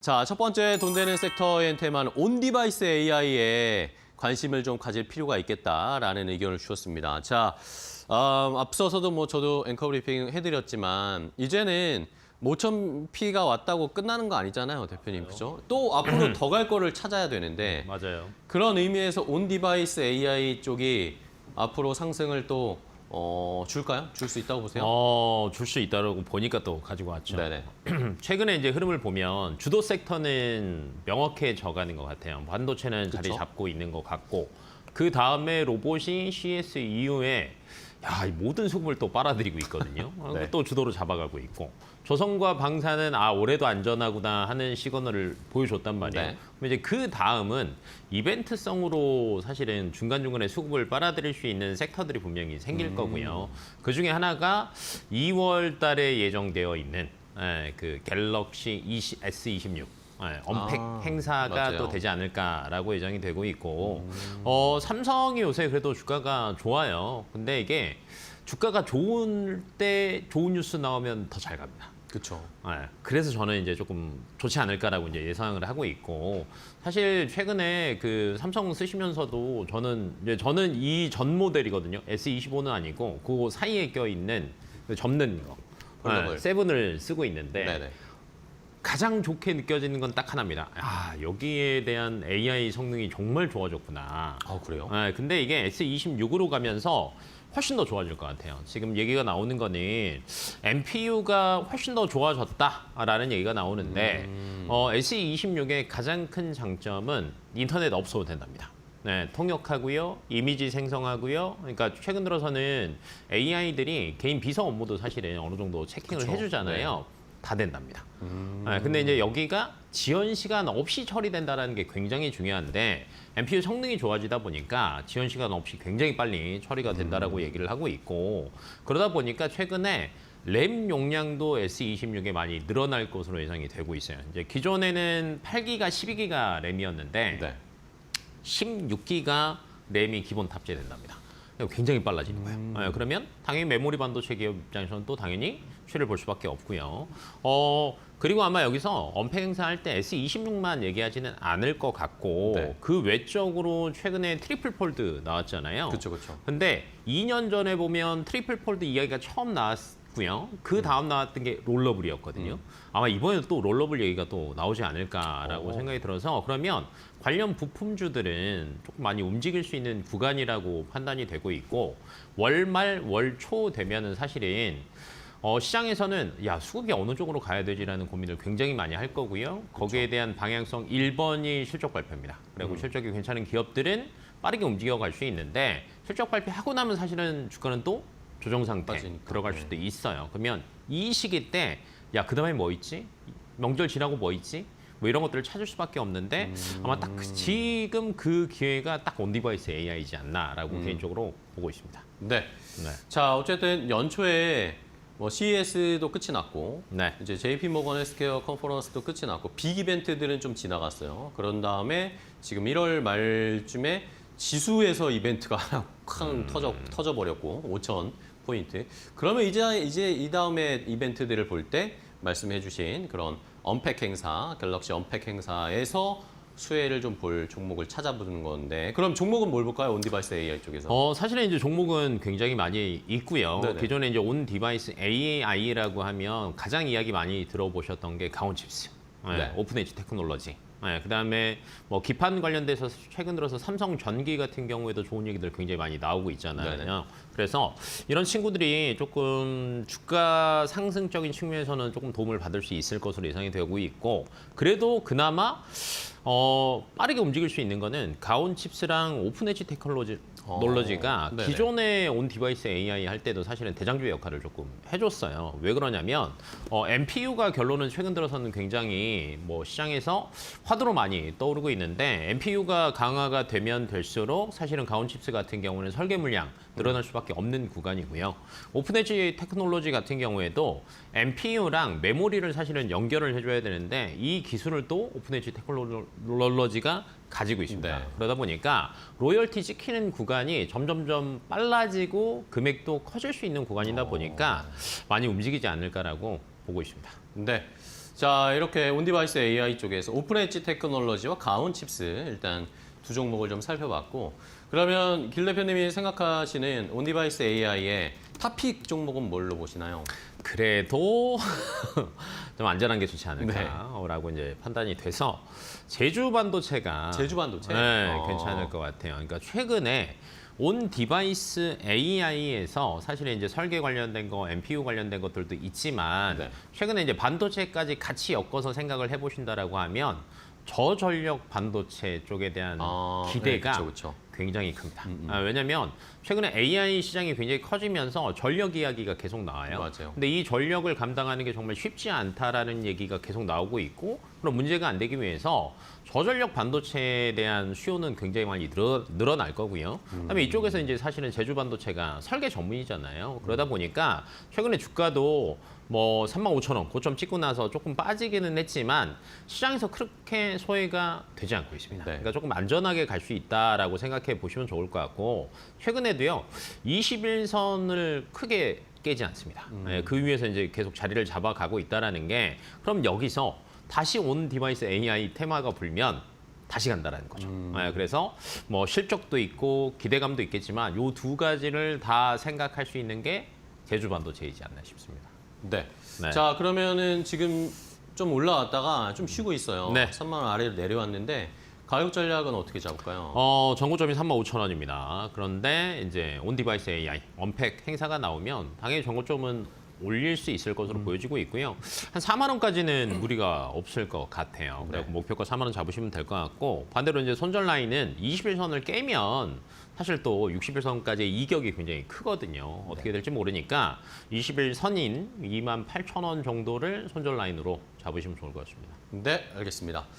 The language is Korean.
자, 첫 번째 돈 되는 섹터인 테마는 온디바이스 AI에 관심을 좀 가질 필요가 있겠다라는 의견을 주셨습니다. 자, 앞서서도 저도 앵커 브리핑 해드렸지만 이제는 5,000P가 왔다고 끝나는 거 아니잖아요, 대표님. 그죠? 또 앞으로 더 갈 거를 찾아야 되는데 맞아요. 그런 의미에서 온디바이스 AI 쪽이 앞으로 상승을 또 줄까요? 줄 수 있다고 보세요? 줄 수 있다고 보니까 또 가지고 왔죠. 네네. 최근에 이제 흐름을 보면 주도 섹터는 명확해져가는 것 같아요. 반도체는 자리 그쵸? 잡고 있는 것 같고 그 다음에 로봇이 CS 이후에 이 모든 수급을 또 빨아들이고 있거든요. 네. 또 주도로 잡아가고 있고 조선과 방사는 올해도 안전하구나 하는 시그널을 보여줬단 말이에요. 네. 그럼 이제 그 다음은 이벤트성으로 사실은 중간중간에 수급을 빨아들일 수 있는 섹터들이 분명히 생길 거고요. 그 중에 하나가 2월 달에 예정되어 있는 그 갤럭시 S26 언팩 행사가 맞아요. 또 되지 않을까라고 예정이 되고 있고 삼성이 요새 그래도 주가가 좋아요. 근데 이게 주가가 좋을 때 좋은 뉴스 나오면 더 잘 갑니다. 그렇죠. 그래서 저는 이제 조금 좋지 않을까라고 이제 예상을 하고 있고 사실 최근에 그 삼성 쓰시면서도 저는 이 전 모델이거든요. S25는 아니고 그 사이에 껴 있는 그 접는 거. 폴더블. 7을 쓰고 있는데 네네. 가장 좋게 느껴지는 건 딱 하나입니다. 여기에 대한 AI 성능이 정말 좋아졌구나. 그래요? 근데 이게 S26으로 가면서 훨씬 더 좋아질 것 같아요. 지금 얘기가 나오는 거는 NPU가 훨씬 더 좋아졌다라는 얘기가 나오는데 S26의 가장 큰 장점은 인터넷 없어도 된답니다. 통역하고요, 이미지 생성하고요. 그러니까 최근 들어서는 AI들이 개인 비서 업무도 사실은 어느 정도 체킹을 그쵸. 해주잖아요. 다 된답니다. 근데 이제 여기가 지연 시간 없이 처리된다는 게 굉장히 중요한데 NPU 성능이 좋아지다 보니까 지연 시간 없이 굉장히 빨리 처리가 된다라고 얘기를 하고 있고 그러다 보니까 최근에 램 용량도 S26에 많이 늘어날 것으로 예상이 되고 있어요. 이제 기존에는 8기가, 12기가 램이었는데 네. 16기가 램이 기본 탑재된답니다. 굉장히 빨라지는 거예요. 그러면 당연히 메모리 반도체 기업 입장에서는 또 당연히 수혜를 볼 수밖에 없고요. 그리고 아마 여기서 언팩 행사할 때 S26만 얘기하지는 않을 것 같고 네. 그 외적으로 최근에 트리플 폴드 나왔잖아요. 그렇죠, 그렇죠. 근데 2년 전에 보면 트리플 폴드 이야기가 처음 나왔고요. 그 다음 나왔던 게 롤러블이었거든요. 아마 이번에도 또 롤러블 얘기가 또 나오지 않을까라고 생각이 들어서 그러면 관련 부품주들은 조금 많이 움직일 수 있는 구간이라고 판단이 되고 있고 월말 월초 되면은 사실은 시장에서는 수급이 어느 쪽으로 가야 되지라는 고민을 굉장히 많이 할 거고요. 거기에 대한 방향성 1번이 실적 발표입니다. 그리고 실적이 괜찮은 기업들은 빠르게 움직여 갈 수 있는데 실적 발표하고 나면 사실은 주가는 또 조정 상태 빠지니까. 들어갈 수도 있어요. 그러면 이 시기 때 그다음에 뭐 있지? 명절 지나고 뭐 있지? 뭐 이런 것들을 찾을 수밖에 없는데 아마 딱 지금 그 기회가 딱 온디바이스 AI이지 않나라고 개인적으로 보고 있습니다. 네. 자, 어쨌든 연초에 CES도 끝이 났고 네. 이제 JP 모건 헬스케어 컨퍼런스도 끝이 났고 빅 이벤트들은 좀 지나갔어요. 그런 다음에 지금 1월 말쯤에 지수에서 이벤트가 쾅 터져 버렸고 5,000 포인트. 그러면 이제 이 다음에 이벤트들을 볼 때 말씀해 주신 그런 언팩 행사, 갤럭시 언팩 행사에서 수혜를 좀 볼 종목을 찾아보는 건데 그럼 종목은 뭘 볼까요? 온디바이스 AI 쪽에서. 사실은 이제 종목은 굉장히 많이 있고요. 네네. 기존에 이제 온 디바이스 AI라고 하면 가장 이야기 많이 들어보셨던 게 가온칩스, 네. 오픈 엣지 테크놀로지. 그다음에 뭐 기판 관련돼서 최근 들어서 삼성 전기 같은 경우에도 좋은 얘기들 굉장히 많이 나오고 있잖아요. 네네. 그래서 이런 친구들이 조금 주가 상승적인 측면에서는 조금 도움을 받을 수 있을 것으로 예상이 되고 있고 그래도 그나마 빠르게 움직일 수 있는 거는 가온칩스랑 오픈 엣지 테크놀로지가 네네. 기존에 온 디바이스 AI 할 때도 사실은 대장주의 역할을 조금 해줬어요. 왜 그러냐면 NPU가 결론은 최근 들어서는 굉장히 시장에서 화두로 많이 떠오르고 있는데 NPU가 강화가 되면 될수록 사실은 가온칩스 같은 경우는 설계 물량 늘어날 수밖에 없는 구간이고요. 오픈 엣지 테크놀로지 같은 경우에도 NPU랑 메모리를 사실은 연결을 해줘야 되는데 이 기술을 또 오픈 엣지 테크놀로지가 가지고 있습니다. 네. 그러다 보니까 로열티 찍히는 구간이 점점점 빨라지고 금액도 커질 수 있는 구간이다 보니까 많이 움직이지 않을까라고 보고 있습니다. 네. 자, 이렇게 온디바이스 AI 쪽에서 오픈 엣지 테크놀로지와 가온 칩스 일단 두 종목을 좀 살펴봤고 그러면 길 대표님이 생각하시는 온디바이스 AI의 탑픽 종목은 뭘로 보시나요? 그래도 좀 안전한 게 좋지 않을까라고 이제 판단이 돼서 제주 반도체가 제주 반도체? 네, 괜찮을 것 같아요. 그러니까 최근에 온 디바이스 AI에서 사실 이제 설계 관련된 거, MPU 관련된 것들도 있지만 네. 최근에 이제 반도체까지 같이 엮어서 생각을 해보신다라고 하면 저전력 반도체 쪽에 대한 기대가 네, 그쵸. 굉장히 큽니다. 왜냐하면 최근에 AI 시장이 굉장히 커지면서 전력 이야기가 계속 나와요. 맞아요. 근데 이 전력을 감당하는 게 정말 쉽지 않다라는 얘기가 계속 나오고 있고 그럼 문제가 안 되기 위해서 저전력 반도체에 대한 수요는 굉장히 많이 늘어날 거고요. 그다음에 이쪽에서 이제 사실은 제주 반도체가 설계 전문이잖아요. 그러다 보니까 최근에 주가도 뭐 35,000원 고점 찍고 나서 조금 빠지기는 했지만 시장에서 그렇게 소외가 되지 않고 있습니다. 네. 그러니까 조금 안전하게 갈 수 있다라고 생각해 보시면 좋을 것 같고 최근에도요 21선을 크게 깨지 않습니다. 네, 그 위에서 이제 계속 자리를 잡아가고 있다라는 게 그럼 여기서 다시 온 디바이스 AI 테마가 불면 다시 간다라는 거죠. 네, 그래서 뭐 실적도 있고 기대감도 있겠지만 요 두 가지를 다 생각할 수 있는 게 제주 반도체이지 않나 싶습니다. 네. 네. 자, 그러면은 지금 좀 올라왔다가 좀 쉬고 있어요. 네. 3만 원 아래로 내려왔는데 가격 전략은 어떻게 잡을까요? 정고점이 35,000원입니다. 그런데 이제 온 디바이스 AI 언팩 행사가 나오면 당연히 정고점은 올릴 수 있을 것으로 보여지고 있고요. 한 4만 원까지는 무리가 없을 것 같아요. 그래서 네. 목표가 4만 원 잡으시면 될 것 같고 반대로 이제 손절 라인은 21선을 깨면 사실 또 61선까지의 이격이 굉장히 크거든요. 어떻게 될지 모르니까 21선인 28,000원 정도를 손절 라인으로 잡으시면 좋을 것 같습니다. 네, 알겠습니다.